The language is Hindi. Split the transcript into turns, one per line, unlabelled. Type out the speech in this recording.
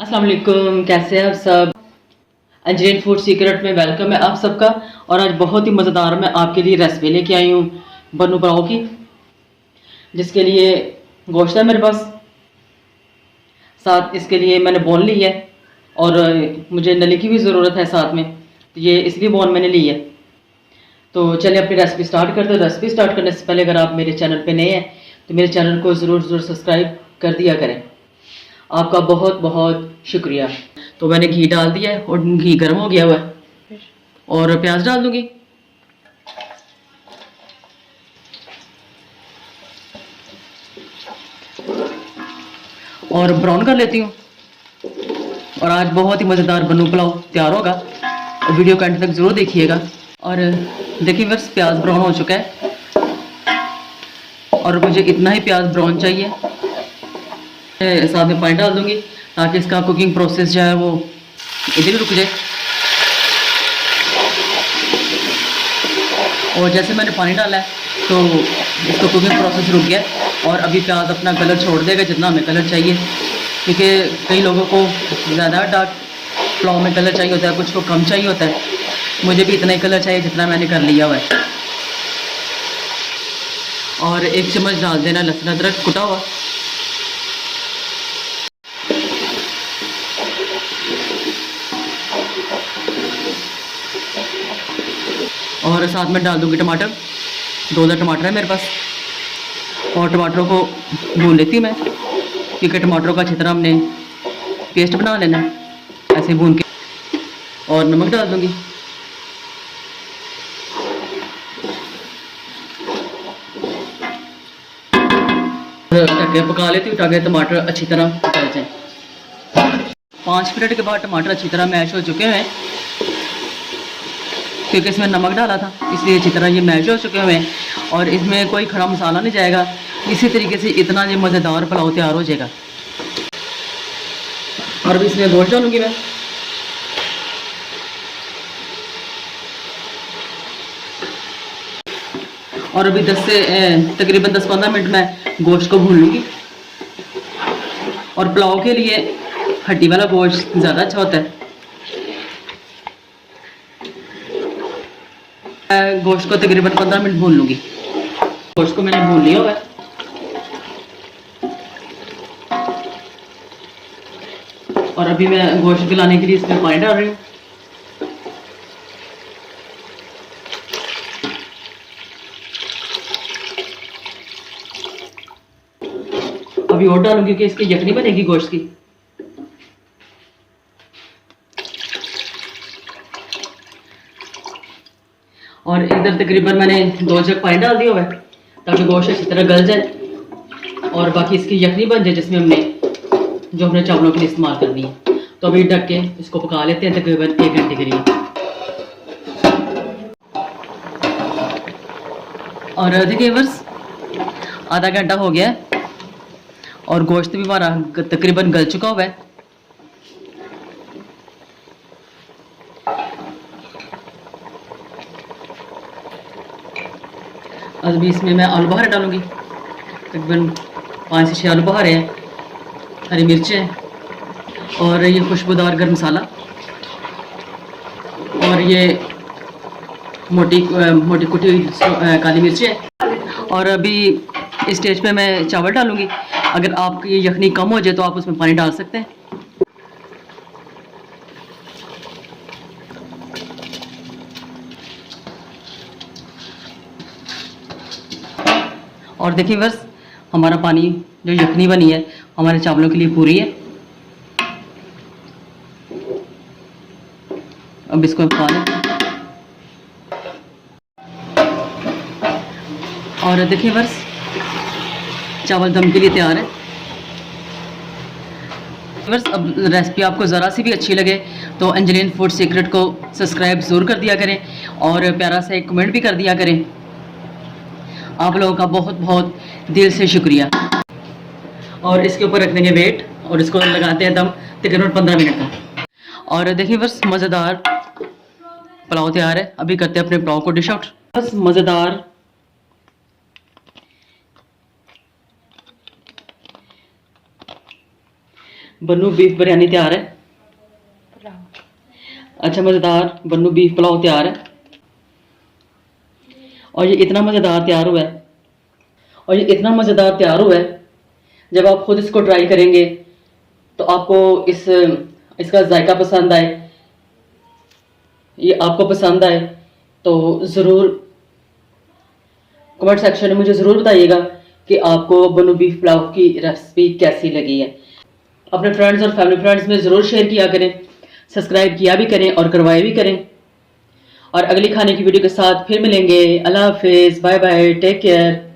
अस्सलाम वालेकुम, कैसे हैं आप सब। अंजलिन फूड सीक्रेट में वेलकम है आप सबका। और आज बहुत ही मज़ेदार मैं आपके लिए रेसिपी लेके आई हूँ बन्नू पुलाव की, जिसके लिए गोश्त है मेरे पास। साथ इसके लिए मैंने बोन ली है और मुझे नली की भी ज़रूरत है साथ में, तो ये इसलिए बोन मैंने ली है। तो चलिए अपनी रेसिपी स्टार्ट करते हैं। रेसिपी स्टार्ट करने से पहले अगर आप मेरे चैनल पे नए हैं तो मेरे चैनल को ज़रूर सब्सक्राइब कर दिया करें। आपका बहुत बहुत शुक्रिया। तो मैंने घी डाल दिया है और घी गर्म हो गया हुआ है और प्याज डाल दूंगी। और ब्राउन कर लेती हूँ। और आज बहुत ही मज़ेदार बन्नू पुलाव तैयार होगा और वीडियो का एंड तक ज़रूर देखिएगा। और देखिए बस प्याज ब्राउन हो चुका है और मुझे इतना ही प्याज ब्राउन चाहिए। साथ में पानी डाल दूंगी ताकि इसका कुकिंग प्रोसेस जो है वो इधर रुक जाए। और जैसे मैंने पानी डाला है तो इसका कुकिंग प्रोसेस रुक गया और अभी प्याज अपना कलर छोड़ देगा जितना हमें कलर चाहिए, क्योंकि कई लोगों को ज़्यादा डार्क पुलाव में कलर चाहिए होता है, कुछ को कम चाहिए होता है। मुझे भी इतना ही कलर चाहिए जितना मैंने कर लिया हुआ है। और 1 चम्मच डाल देना लहसुन अदरक कुटा हुआ। और साथ में डाल दूंगी टमाटर, 2 टमाटर है मेरे पास। और टमाटरों को भून लेती हूँ मैं, क्योंकि टमाटरों का अच्छी तरह हमने पेस्ट बना लेना है ऐसे भून के। और नमक डाल दूंगी। ढक के पका लेती हूँ ताकि टमाटर अच्छी तरह पक जाए। 5 मिनट के बाद टमाटर अच्छी तरह मैश हो चुके हैं, क्योंकि इसमें नमक डाला था इसलिए अच्छी तरह ये मैश हो चुके हुए हैं। और इसमें कोई खड़ा मसाला नहीं जाएगा। इसी तरीके से इतना ये मज़ेदार पुलाव तैयार हो जाएगा। और अभी इसमें गोश्त डालूंगी मैं। और अभी तकरीबन 10-15 मिनट में गोश्त को भून लूँगी। और पुलाव के लिए हड्डी वाला गोश्त ज़्यादा अच्छा होता है। गोश्त को तकरीबन 15 मिनट भून लूँगी। गोश्त को मैंने भून लिया हुआ है। और अभी मैं गोश्त गलाने के लिए इसमें पानी डाल रही हूँ। अभी और डालूंगी क्योंकि इसकी यखनी बनेगी गोश्त की। और इधर तकरीबन मैंने 2 जग पानी डाल दिया हुआ है ताकि गोश्त अच्छी तरह गल जाए और बाकी इसकी यखनी बन जाए, जिसमें हमने चावलों के लिए इस्तेमाल करनी है। तो अभी ढक के इसको पका लेते हैं तकरीबन 1 घंटे के लिए। और देखिए बस आधा घंटा हो गया है और गोश्त भी हमारा तकरीबन गल चुका हुआ है। अभी इसमें मैं आलू बहारे डालूंगी। तकरीबन 5 से 6 आलू बहारे हैं, हरी मिर्चें हैं और ये खुशबूदार गर्म मसाला और ये मोटी कुटी हुई काली मिर्चें हैं। और अभी इस स्टेज पे मैं चावल डालूंगी। अगर आपकी यखनी कम हो जाए तो आप उसमें पानी डाल सकते हैं। और देखिए बस हमारा पानी जो यखनी बनी है हमारे चावलों के लिए पूरी है। अब इसको पका लें। और देखिए बस चावल दम के लिए तैयार है। बस अब रेसिपी आपको ज़रा सी भी अच्छी लगे तो अंजलिन फूड सीक्रेट को सब्सक्राइब ज़रूर कर दिया करें और प्यारा सा एक कमेंट भी कर दिया करें। आप लोगों का बहुत बहुत दिल से शुक्रिया। और इसके ऊपर रख देंगे वेट और इसको लगाते हैं दम तकरीबन 15 मिनट का। और देखिए बस मज़ेदार पुलाव तैयार है। अभी करते हैं अपने पुलाव को डिश आउट। बस मज़ेदार बन्नू बीफ बिरयानी तैयार है। अच्छा मज़ेदार बन्नू बीफ पुलाव तैयार है। और ये इतना मज़ेदार तैयार हुआ है, और ये इतना मज़ेदार तैयार हुआ है, जब आप खुद इसको ट्राई करेंगे तो आपको इसका जायका पसंद आए, ये आपको पसंद आए तो ज़रूर कमेंट सेक्शन में मुझे ज़रूर बताइएगा कि आपको बन्नू बीफ पुलाव की रेसिपी कैसी लगी है। अपने फ्रेंड्स और फैमिली फ्रेंड्स में ज़रूर शेयर किया करें, सब्सक्राइब किया भी करें और करवाए भी करें। और अगली खाने की वीडियो के साथ फिर मिलेंगे। अल्लाह हाफिज़, बाय बाय, टेक केयर।